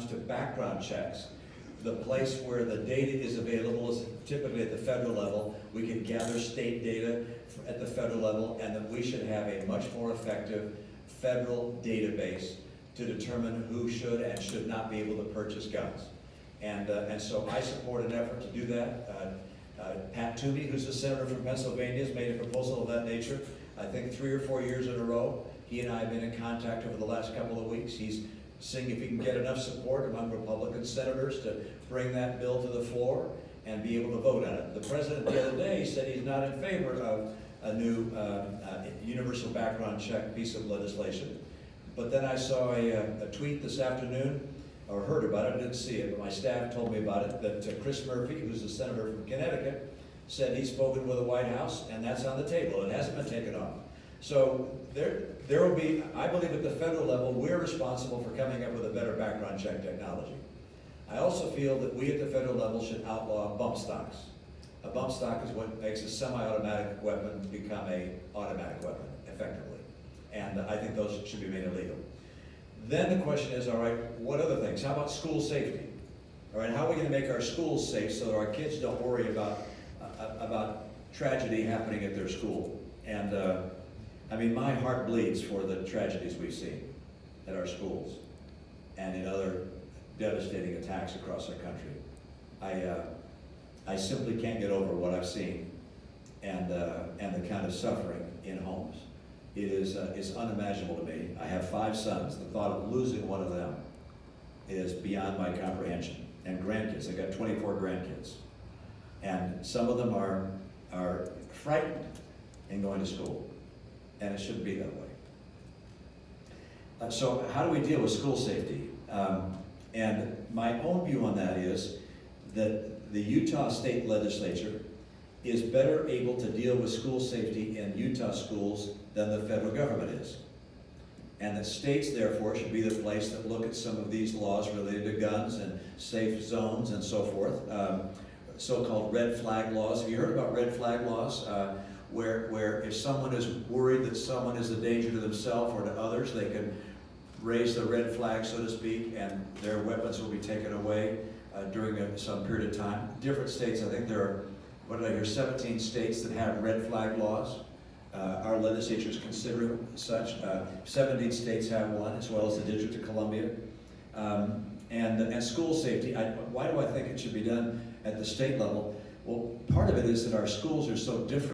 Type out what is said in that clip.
comes to background checks, the place where the data is available is typically at the federal level. We can gather state data at the federal level, and then we should have a much more effective federal database to determine who should and should not be able to purchase guns. And so I support an effort to do that. Pat Toomey, who's a senator from Pennsylvania, has made a proposal of that nature. I think 3 or 4 years in a row. He and I have been in contact over the last couple of weeks. He's seeing if he can get enough support among Republican senators to bring that bill to the floor and be able to vote on it. The president the other day said he's not in favor of a new universal background check piece of legislation. But then I saw a tweet this afternoon, or heard about it, I didn't see it, but my staff told me about it, that Chris Murphy, who's a senator from Connecticut, said he's spoken with the White House, and that's on the table. It hasn't been taken off. So there will be, I believe at the federal level, we're responsible for coming up with a better background check technology. I also feel that we at the federal level should outlaw bump stocks. A bump stock is what makes a semi-automatic weapon become an automatic weapon, effectively. And I think those should be made illegal. Then the question is, all right, what other things? How about school safety? All right, how are we going to make our schools safe so that our kids don't worry about tragedy happening at their school? And I mean, my heart bleeds for the tragedies we've seen at our schools and in other devastating attacks across our country. I simply can't get over what I've seen and the kind of suffering in homes. It is unimaginable to me. I have 5 sons. The thought of losing one of them is beyond my comprehension. And grandkids, I've got 24 grandkids. And some of them are frightened in going to school. And it shouldn't be that way. So how do we deal with school safety? And my own view on that is that the Utah State Legislature is better able to deal with school safety in Utah schools than the federal government is. And that states, therefore, should be the place that look at some of these laws related to guns and safe zones and so forth. So-called red flag laws. Have you heard about red flag laws? Where if someone is worried that someone is a danger to themselves or to others, they can raise the red flag, so to speak, and their weapons will be taken away during some period of time. Different states, I think there are, 17 states that have red flag laws. Our legislature is considering such. 17 states have one, as well as the District of Columbia. And school safety, why do I think it should be done at the state level? Well, part of it is that our schools are so different.